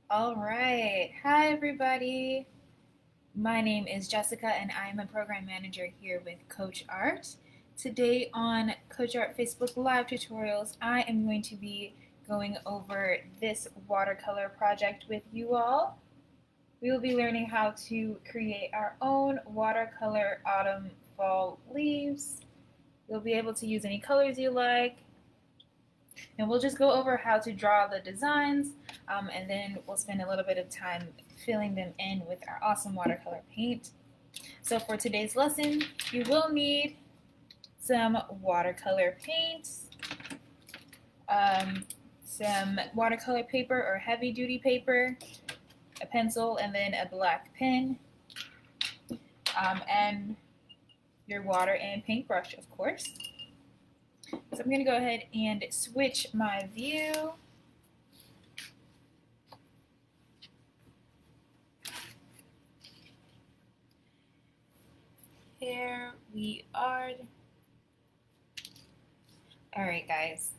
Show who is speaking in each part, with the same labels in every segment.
Speaker 1: All right. Hi, everybody. My name is Jessica, and I'm a program manager here with Coach Art. Today on Coach Art Facebook Live tutorials, I am going to be going over this watercolor project with you all. We will be learning how to create our own watercolor autumn fall leaves. You'll be able to use any colors you like, and we'll just go over how to draw the designs, and then we'll spend a little bit of time filling them in with our awesome watercolor paint. So for today's lesson, you will need some watercolor paint, um, some watercolor paper or heavy duty paper, a pencil, and then a black pen, and your water and paintbrush, of course. So I'm going to go ahead and switch my view. Here we are. All right, guys.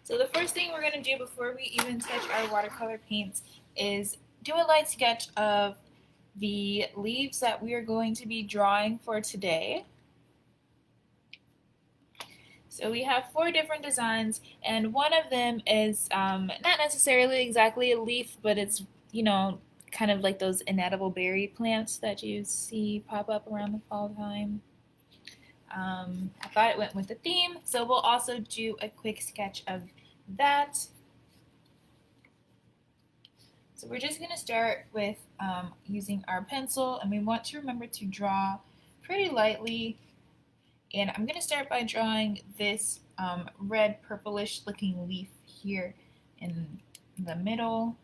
Speaker 1: So the first thing we're going to do before we even touch our watercolor paints is do a light sketch of the leaves that we are going to be drawing for today. So we have 4 different designs, and one of them is not necessarily exactly a leaf, but it's, kind of like those inedible berry plants that you see pop up around the fall time. I thought it went with the theme, so we'll also do a quick sketch of that. So we're just going to start with using our pencil, and we want to remember to draw pretty lightly. And I'm going to start by drawing this red purplish looking leaf here in the middle.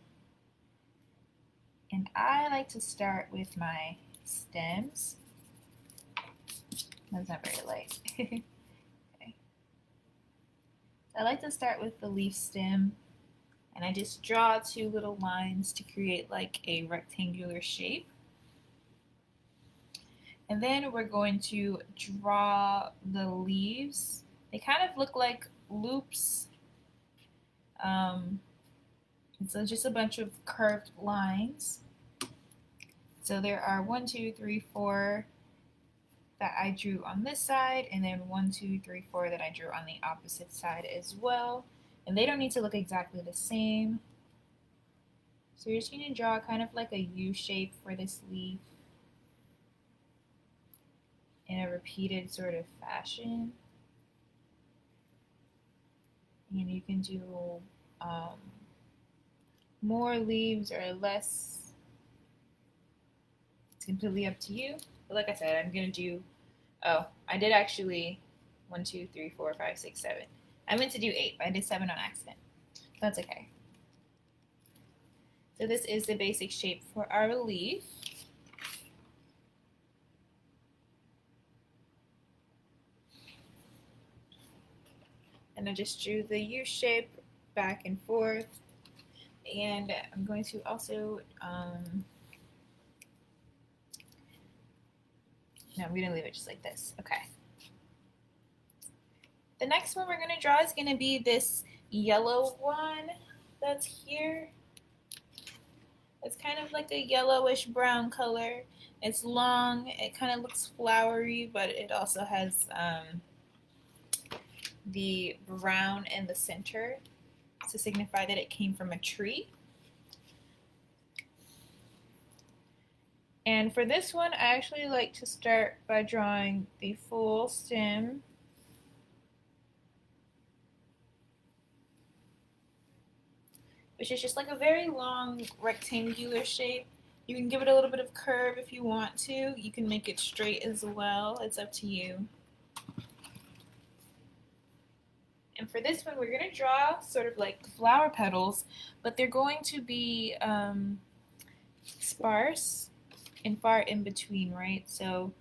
Speaker 1: And I like to start with my stems. That's not very light. Okay. I like to start with the leaf stem, and I just draw 2 little lines to create like a rectangular shape. And then we're going to draw the leaves. They kind of look like loops. So just a bunch of curved lines. So there are 1, 2, 3, 4 that I drew on this side, and then 1, 2, 3, 4 that I drew on the opposite side as well. And they don't need to look exactly the same. So you're just going to draw kind of like a U shape for this leaf in a repeated sort of fashion. And you can do more leaves or less. It's completely up to you. But like I said, I'm going to do, I did actually 1, 2, 3, 4, 5, 6, 7. I meant to do 8, but I did 7 on accident. That's okay. So this is the basic shape for our leaf. And I just drew the U shape back and forth. And I'm going to also, no, I'm going to leave it just like this. Okay. The next one we're going to draw is going to be this yellow one that's here. It's kind of like a yellowish brown color. It's long. It kind of looks flowery, but it also has the brown in the center to signify that it came from a tree. And for this one, I actually like to start by drawing the full stem. Which is just like a very long rectangular shape. You can give it a little bit of curve if you want to. You can make it straight as well. It's up to you. And for this one, we're going to draw sort of like flower petals, but they're going to be sparse and far in between, right? So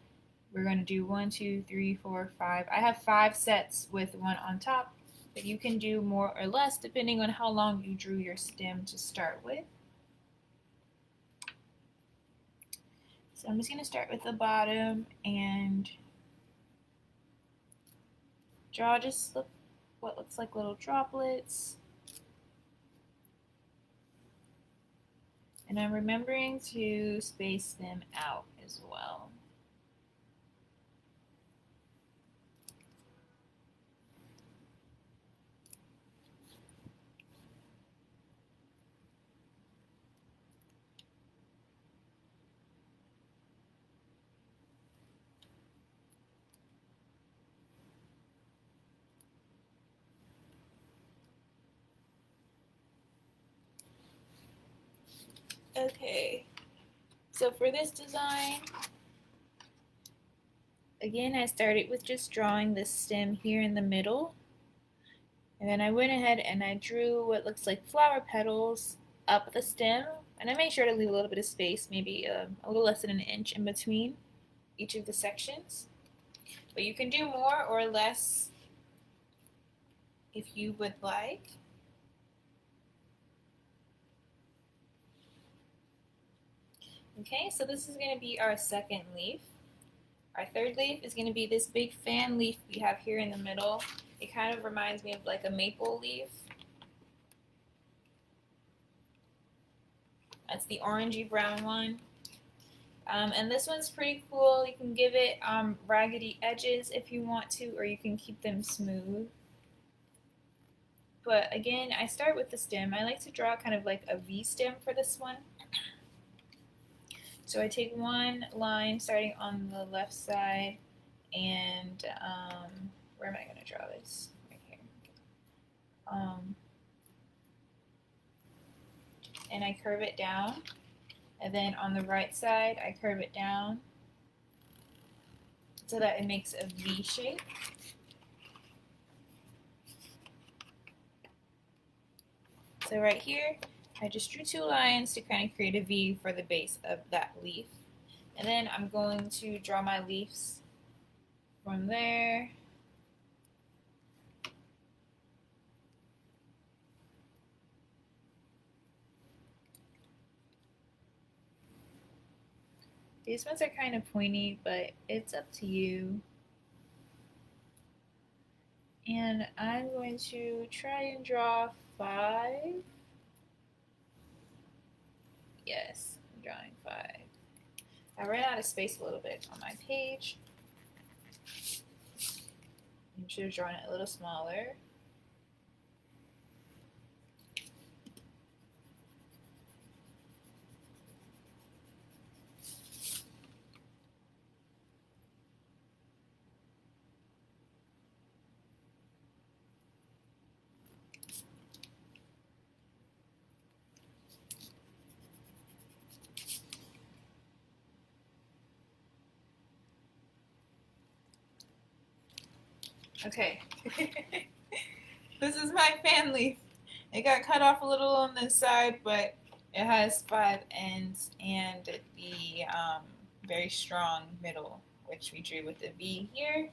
Speaker 1: we're going to do 1, 2, 3, 4, 5. I have 5 sets with one on top, but you can do more or less depending on how long you drew your stem to start with. So I'm just going to start with the bottom and draw just what looks like little droplets. And I'm remembering to space them out as well. Okay, so for this design, again, I started with just drawing the stem here in the middle. And then I went ahead and I drew what looks like flower petals up the stem. And I made sure to leave a little bit of space, maybe a little less than an inch in between each of the sections. But you can do more or less if you would like. Okay, so this is going to be our second leaf. Our third leaf is going to be this big fan leaf we have here in the middle. It kind of reminds me of like a maple leaf. That's the orangey brown one. And this one's pretty cool. You can give it raggedy edges if you want to, or you can keep them smooth. But again, I start with the stem. I like to draw kind of like a V stem for this one. So I take one line starting on the left side, and where am I going to draw this? Right here. And I curve it down. And then on the right side, I curve it down so that it makes a V shape. So right here, I just drew two lines to kind of create a V for the base of that leaf. And then I'm going to draw my leaves from there. These ones are kind of pointy, but it's up to you. And I'm going to try and draw 5. Yes, I'm drawing 5. I ran out of space a little bit on my page. I should have drawn it a little smaller. Okay. This is my fan leaf. It got cut off a little on this side, but it has 5 ends and the very strong middle, which we drew with the V here.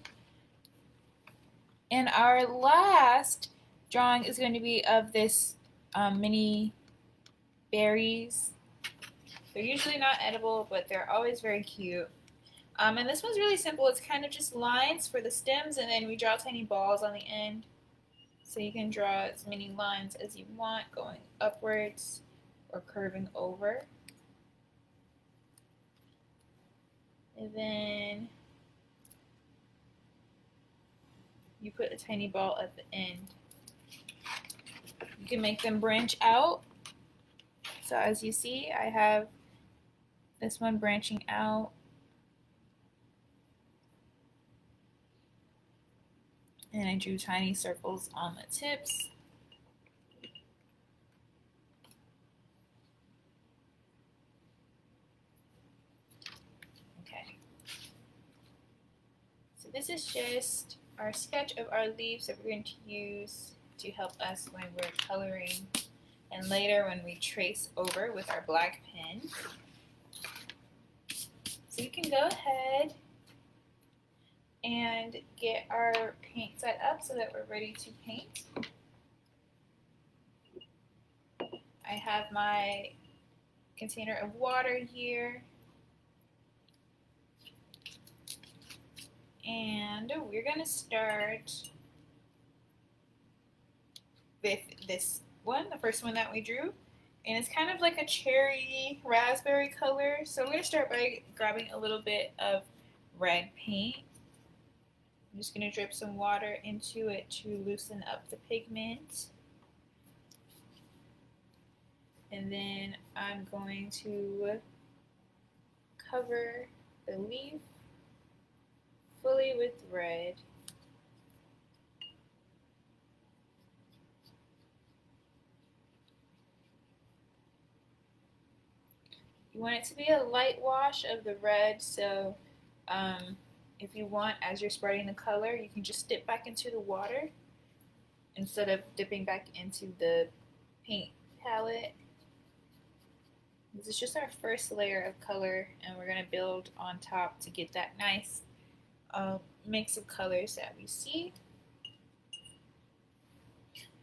Speaker 1: And our last drawing is going to be of this mini berries. They're usually not edible, but they're always very cute. And this one's really simple. It's kind of just lines for the stems, and then we draw tiny balls on the end. So you can draw as many lines as you want, going upwards or curving over. And then you put a tiny ball at the end. You can make them branch out. So as you see, I have this one branching out. And I drew tiny circles on the tips. Okay. So this is just our sketch of our leaves that we're going to use to help us when we're coloring and later when we trace over with our black pen. So you can go ahead and get our paint set up so that we're ready to paint. I have my container of water here. And we're going to start with this one, the first one that we drew. And it's kind of like a cherry raspberry color. So I'm going to start by grabbing a little bit of red paint. I'm just going to drip some water into it to loosen up the pigment. And then I'm going to cover the leaf fully with red. You want it to be a light wash of the red, so if you want, as you're spreading the color, you can just dip back into the water instead of dipping back into the paint palette. This is just our first layer of color, and we're going to build on top to get that nice mix of colors that we see.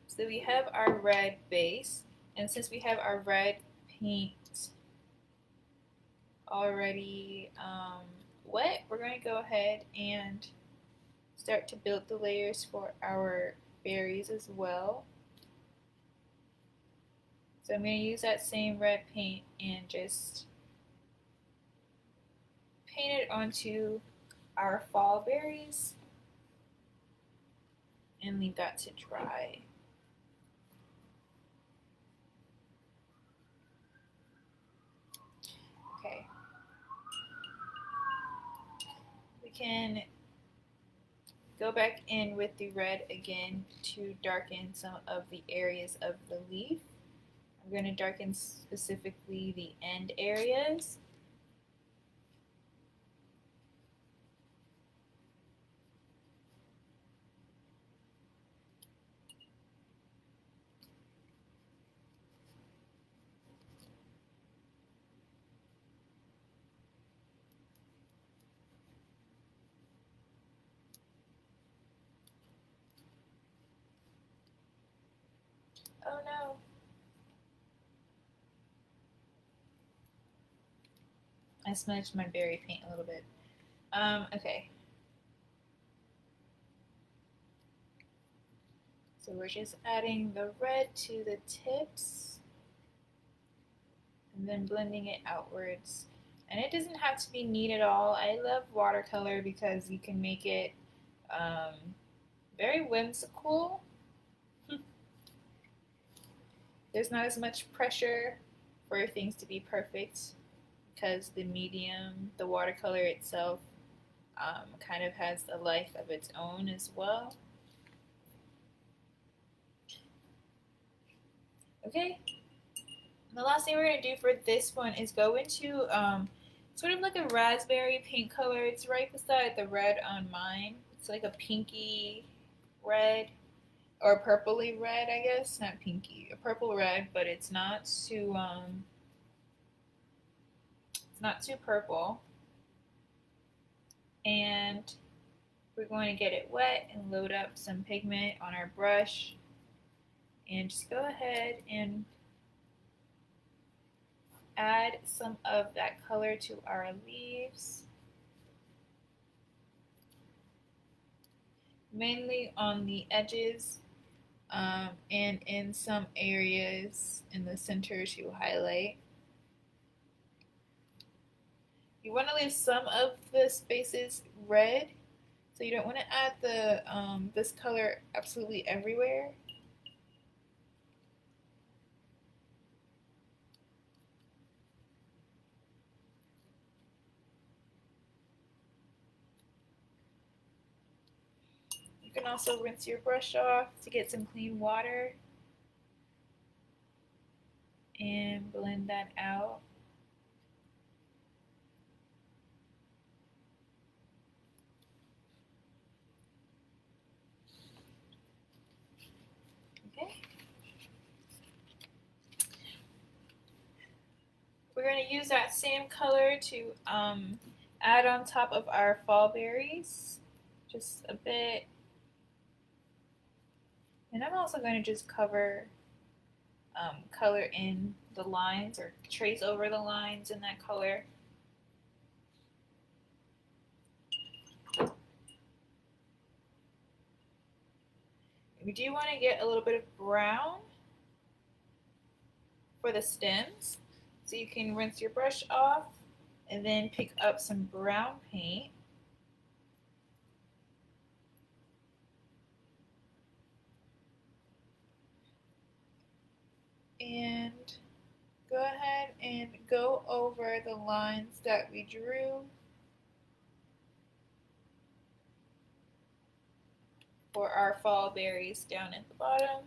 Speaker 1: So we have our red base, and since we have our red paint already wet, we're going to go ahead and start to build the layers for our berries as well. So I'm going to use that same red paint and just paint it onto our fall berries and leave that to dry. Okay. We can go back in with the red again to darken some of the areas of the leaf. I'm going to darken specifically the end areas. Oh no. I smudged my berry paint a little bit. Okay. So we're just adding the red to the tips and then blending it outwards. And it doesn't have to be neat at all. I love watercolor because you can make it very whimsical. There's not as much pressure for things to be perfect because the medium, the watercolor itself, kind of has a life of its own as well. Okay, the last thing we're going to do for this one is go into sort of like a raspberry pink color. It's right beside the red on mine. It's like a pinky red or purpley red, I guess. Not pinky, a purple red, but it's not too purple. And we're going to get it wet and load up some pigment on our brush and just go ahead and add some of that color to our leaves, mainly on the edges and in some areas in the center to highlight. You want to leave some of the spaces red, so you don't want to add the this color absolutely everywhere. You can also rinse your brush off to get some clean water and blend that out. Okay. We're going to use that same color to add on top of our fall berries, just a bit. And I'm also going to just cover color in the lines or trace over the lines in that color. We do want to get a little bit of brown for the stems. So you can rinse your brush off and then pick up some brown paint. And go ahead and go over the lines that we drew for our fall berries down at the bottom.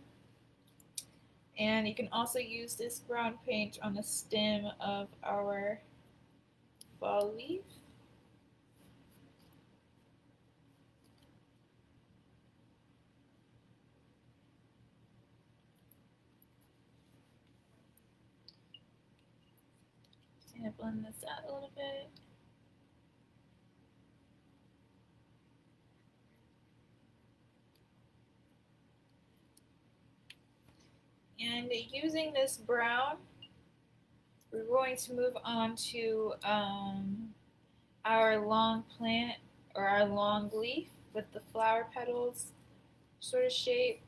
Speaker 1: And you can also use this brown paint on the stem of our fall leaf. Just gonna blend this out a little bit. And using this brown, we're going to move on to our long plant or our long leaf with the flower petals sort of shape.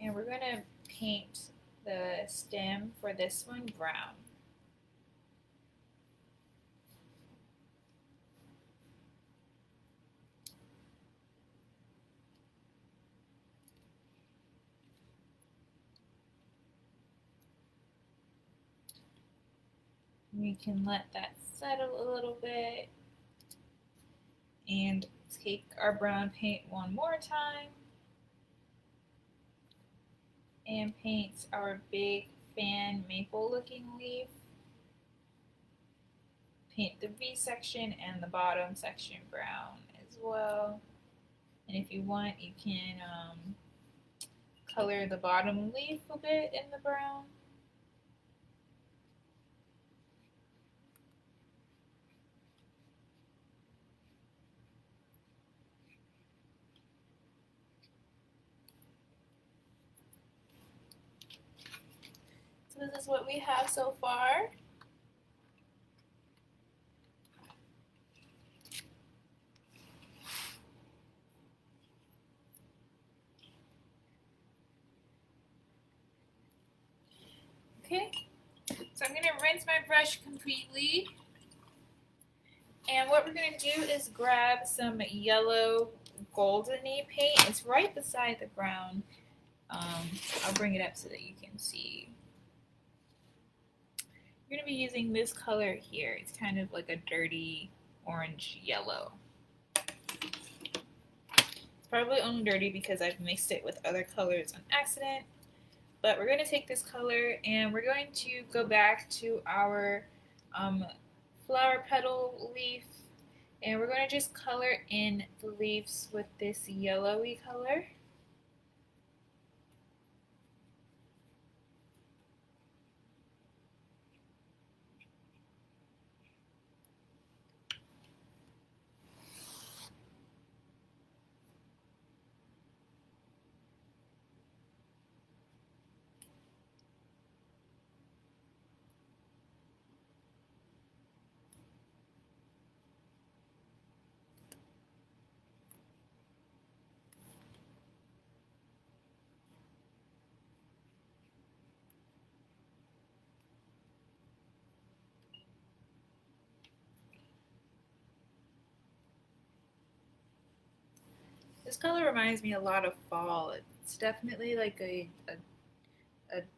Speaker 1: And we're going to paint the stem for this one brown. We can let that settle a little bit and take our brown paint one more time and paint our big fan maple looking leaf. Paint the V section and the bottom section brown as well. And if you want, you can color the bottom leaf a bit in the brown. So this is what we have so far. Okay, so I'm going to rinse my brush completely. And what we're going to do is grab some yellow goldeny paint. It's right beside the brown. I'll bring it up so that you can see. You're going to be using this color here. It's kind of like a dirty orange yellow. It's probably only dirty because I've mixed it with other colors on accident. But we're going to take this color and we're going to go back to our flower petal leaf, and we're going to just color in the leaves with this yellowy color. This color reminds me a lot of fall. It's definitely like a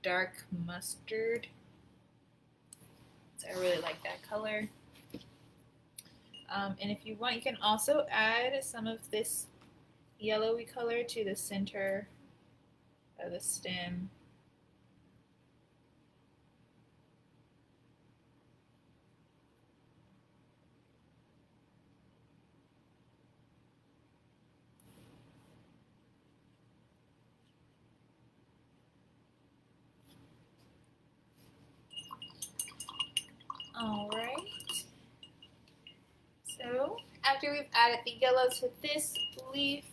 Speaker 1: dark mustard. So I really like that color. And if you want, you can also add some of this yellowy color to the center of the stem. Alright, so after we've added the yellow to this leaf,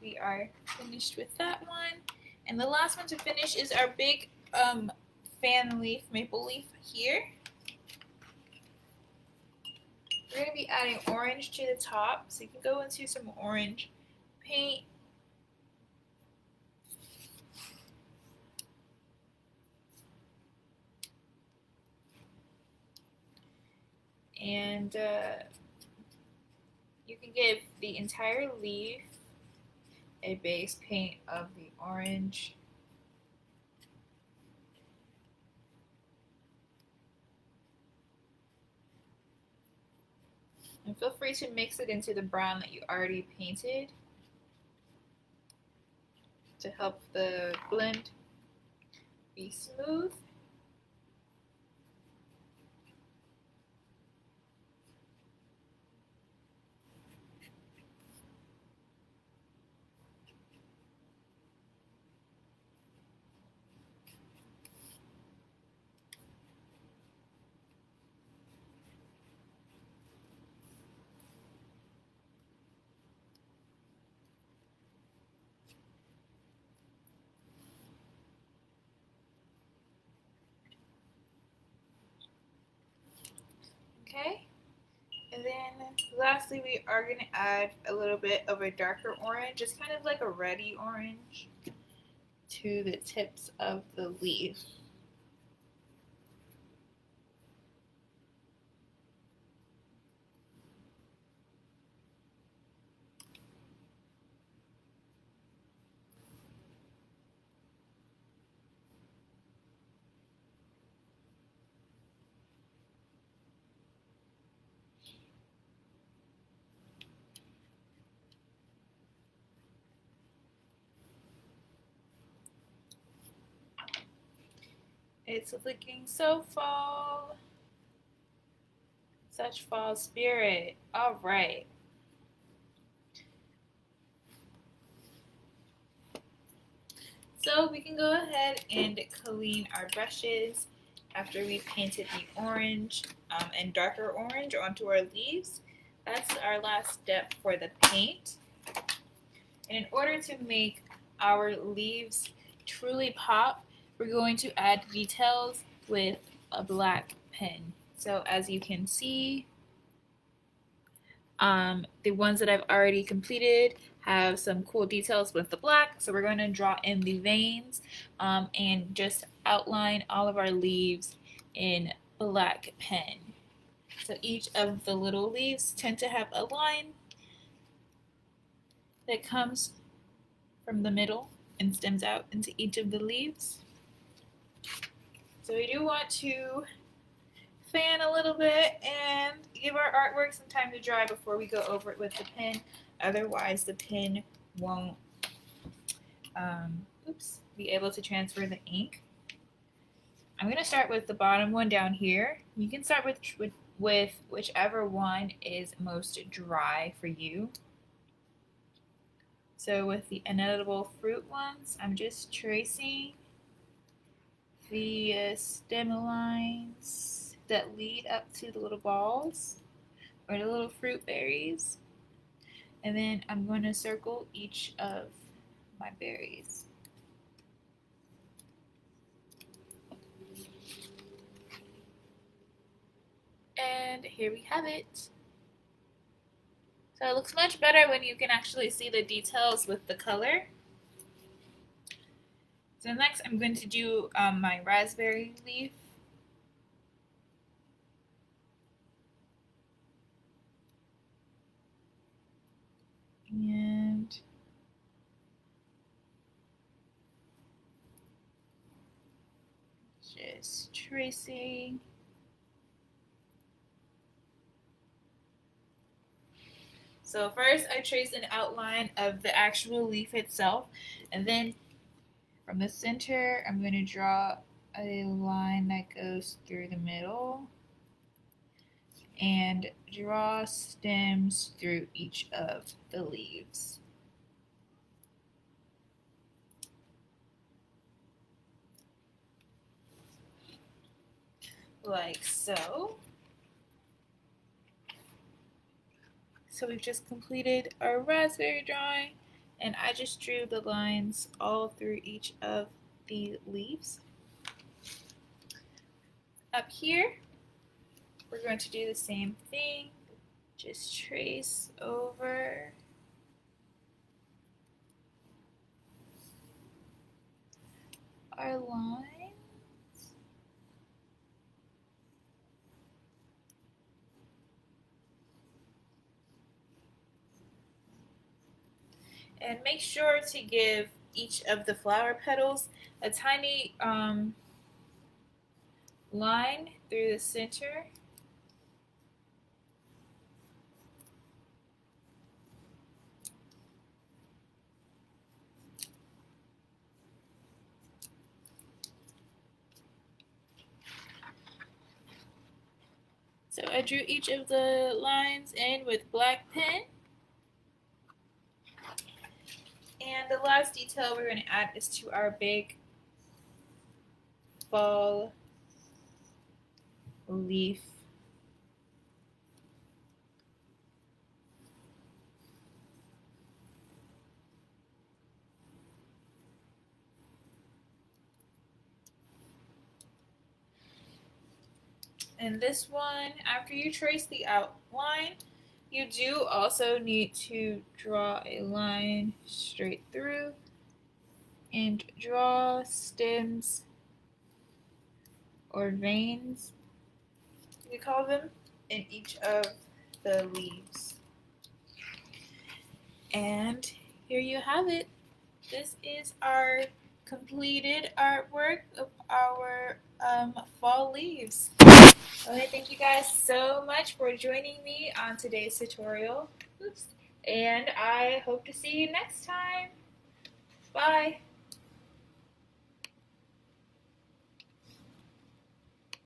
Speaker 1: we are finished with that one. And the last one to finish is our big fan leaf, maple leaf here. We're going to be adding orange to the top, so you can go into some orange paint. And you can give the entire leaf a base paint of the orange. And feel free to mix it into the brown that you already painted to help the blend be smooth. Okay, and then lastly we are going to add a little bit of a darker orange, just kind of like a reddy orange, to the tips of the leaf. It's looking so fall. Such fall spirit. All right. So we can go ahead and clean our brushes after we painted the orange and darker orange onto our leaves. That's our last step for the paint. And in order to make our leaves truly pop, we're going to add details with a black pen. So as you can see, the ones that I've already completed have some cool details with the black. So we're going to draw in the veins and just outline all of our leaves in black pen. So each of the little leaves tend to have a line that comes from the middle and stems out into each of the leaves. So we do want to fan a little bit and give our artwork some time to dry before we go over it with the pen. Otherwise, the pen won't be able to transfer the ink. I'm going to start with the bottom one down here. You can start with whichever one is most dry for you. So with the inedible fruit ones, I'm just tracing the stem lines that lead up to the little balls or the little fruit berries. And then I'm going to circle each of my berries. And here we have it. So it looks much better when you can actually see the details with the color. So next I'm going to do my raspberry leaf. And just tracing. So first I trace an outline of the actual leaf itself, and then from the center I'm going to draw a line that goes through the middle and draw stems through each of the leaves. Like so. So we've just completed our raspberry drawing, and I just drew the lines all through each of the leaves. Up here, we're going to do the same thing. Just trace over our lines. And make sure to give each of the flower petals a tiny line through the center. So I drew each of the lines in with black pen. And the last detail we're going to add is to our big fall leaf. And this one, after you trace the outline, you do also need to draw a line straight through and draw stems or veins, we call them, in each of the leaves. And here you have it. This is our completed artwork of our fall leaves. Okay, thank you guys so much for joining me on today's tutorial. Oops. And I hope to see you next time. Bye.